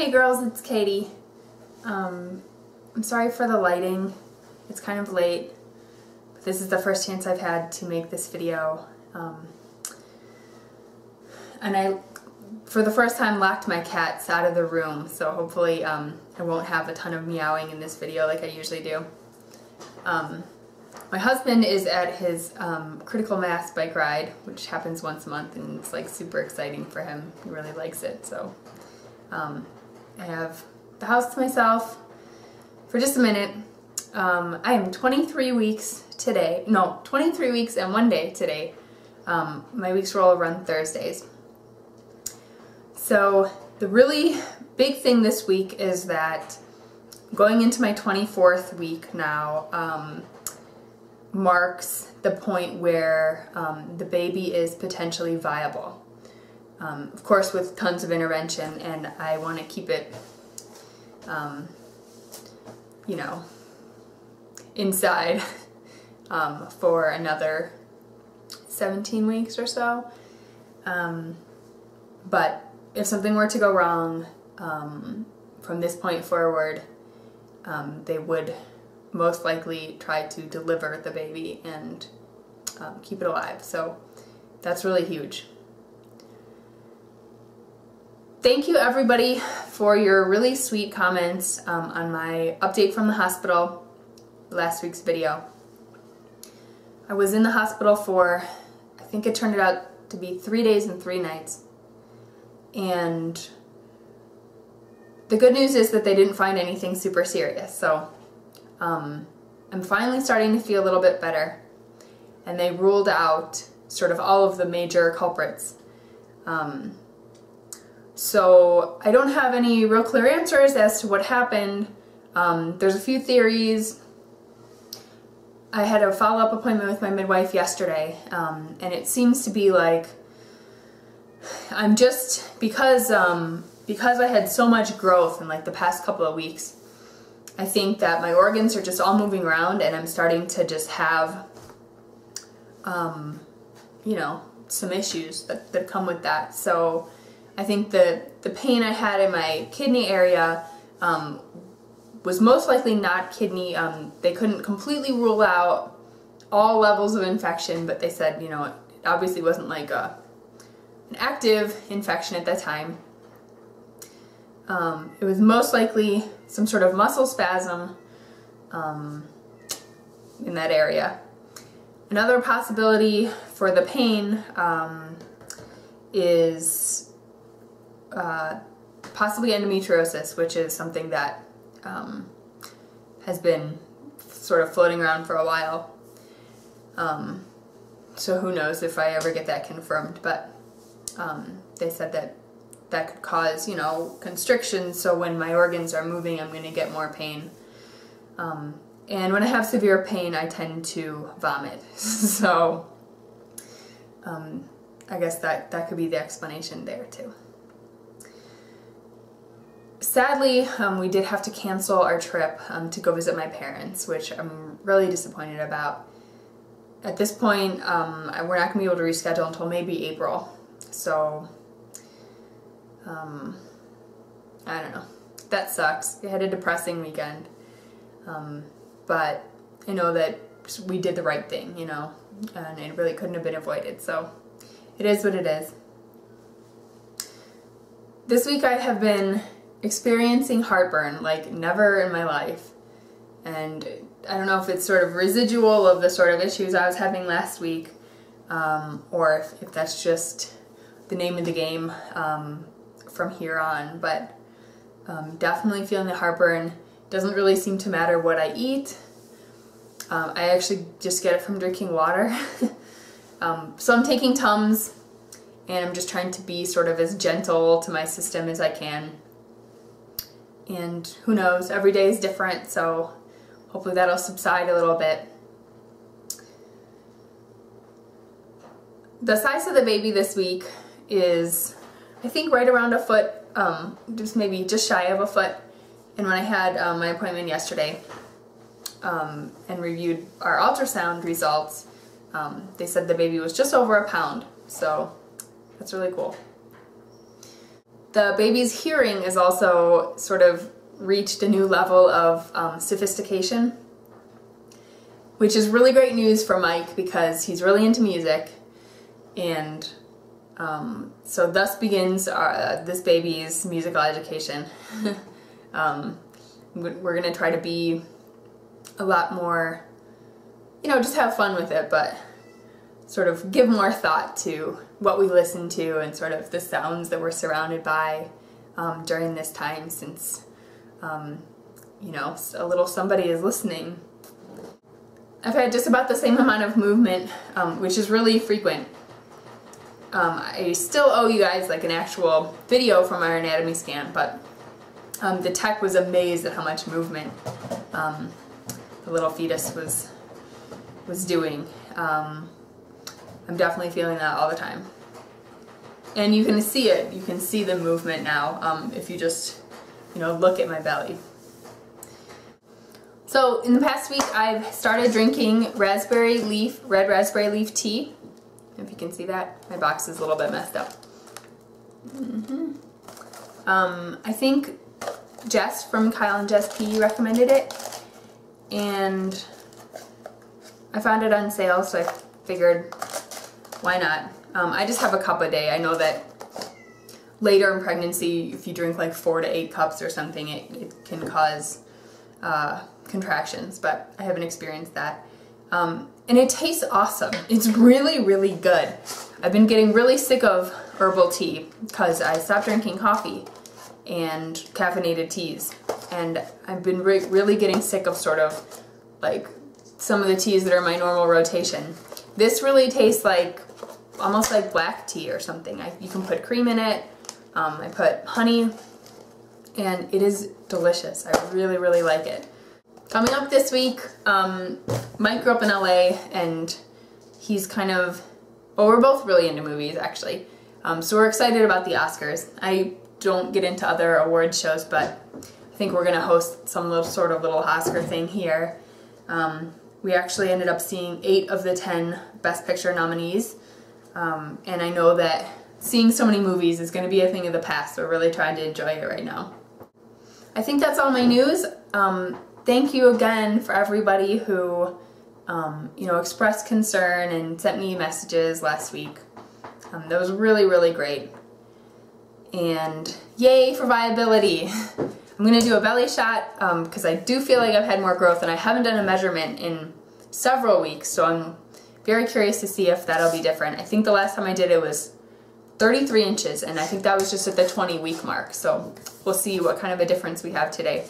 Hey girls, it's Katie. I'm sorry for the lighting. It's kind of late, but this is the first chance I've had to make this video. And I, for the first time, locked my cats out of the room, so hopefully I won't have a ton of meowing in this video like I usually do. My husband is at his critical mass bike ride, which happens once a month, and it's like super exciting for him. He really likes it, so I have the house to myself for just a minute. I am 23 weeks today. No, 23 weeks and 1 day today. My weeks roll run Thursdays. So the really big thing this week is that going into my 24th week now marks the point where the baby is potentially viable. Of course, with tons of intervention, and I want to keep it, you know, inside for another 17 weeks or so. But if something were to go wrong from this point forward, they would most likely try to deliver the baby and keep it alive. So that's really huge. Thank you everybody for your really sweet comments on my update from the hospital, last week's video. I was in the hospital for, I think it turned out to be 3 days and 3 nights. And the good news is that they didn't find anything super serious. So I'm finally starting to feel a little bit better. And they ruled out sort of all of the major culprits. So I don't have any real clear answers as to what happened. There's a few theories. I had a follow-up appointment with my midwife yesterday, and it seems to be like I'm just, because I had so much growth in like the past couple of weeks, I think that my organs are just all moving around, and I'm starting to just have, you know, some issues that come with that. So I think the pain I had in my kidney area was most likely not kidney. They couldn't completely rule out all levels of infection, but they said, you know, it obviously wasn't like an active infection at that time. It was most likely some sort of muscle spasm in that area. Another possibility for the pain is possibly endometriosis, which is something that has been sort of floating around for a while. So who knows if I ever get that confirmed, but they said that that could cause, you know, constriction, so when my organs are moving I'm going to get more pain. And when I have severe pain I tend to vomit. So I guess that could be the explanation there too. Sadly, we did have to cancel our trip to go visit my parents, which I'm really disappointed about. At this point, we're not going to be able to reschedule until maybe April. So, I don't know. That sucks. We had a depressing weekend. But I know that we did the right thing, you know, and it really couldn't have been avoided. So, it is what it is. This week I have been experiencing heartburn like never in my life, and I don't know if it's sort of residual of the sort of issues I was having last week, or if that's just the name of the game from here on, but definitely feeling the heartburn. Doesn't really seem to matter what I eat. I actually just get it from drinking water. So I'm taking Tums, and I'm just trying to be sort of as gentle to my system as I can. And who knows, every day is different, so hopefully that'll subside a little bit. The size of the baby this week is, I think, right around a foot, just shy of a foot. And when I had my appointment yesterday and reviewed our ultrasound results, they said the baby was just over a pound, so that's really cool. The baby's hearing is also sort of reached a new level of sophistication, which is really great news for Mike because he's really into music, and so thus begins this baby's musical education. We're gonna try to be a lot more, just have fun with it, but sort of give more thought to what we listen to and sort of the sounds that we're surrounded by during this time, since a little somebody is listening. I've had just about the same amount of movement, which is really frequent. I still owe you guys like an actual video from our anatomy scan, but the tech was amazed at how much movement the little fetus was doing. I'm definitely feeling that all the time. And you can see it. You can see the movement now if you just, look at my belly. So in the past week, I've started drinking red raspberry leaf tea. If you can see that, my box is a little bit messed up. I think Jess from Kyle and Jess P recommended it, and I found it on sale, so I figured, why not? I just have a cup a day. I know that later in pregnancy, if you drink like 4 to 8 cups or something, it can cause contractions, but I haven't experienced that. And it tastes awesome. It's really, really good. I've been getting really sick of herbal tea because I stopped drinking coffee and caffeinated teas. And I've been really getting sick of sort of like some of the teas that are my normal rotation. This really tastes like, almost like black tea or something. You can put cream in it. I put honey, and it is delicious. I really, really like it. Coming up this week, Mike grew up in LA, and he's kind of, well, we're both really into movies actually. So we're excited about the Oscars. I don't get into other award shows, but I think we're gonna host some sort of little Oscar thing here. We actually ended up seeing 8 of the 10 Best Picture nominees, and I know that seeing so many movies is going to be a thing of the past, so we're really trying to enjoy it right now. I think that's all my news. Thank you again for everybody who expressed concern and sent me messages last week. That was really, really great. And yay for viability. I'm going to do a belly shot because I do feel like I've had more growth, and I haven't done a measurement in several weeks, so I'm very curious to see if that'll be different. I think the last time I did it was 33 inches, and I think that was just at the 20-week mark, so we'll see what kind of a difference we have today.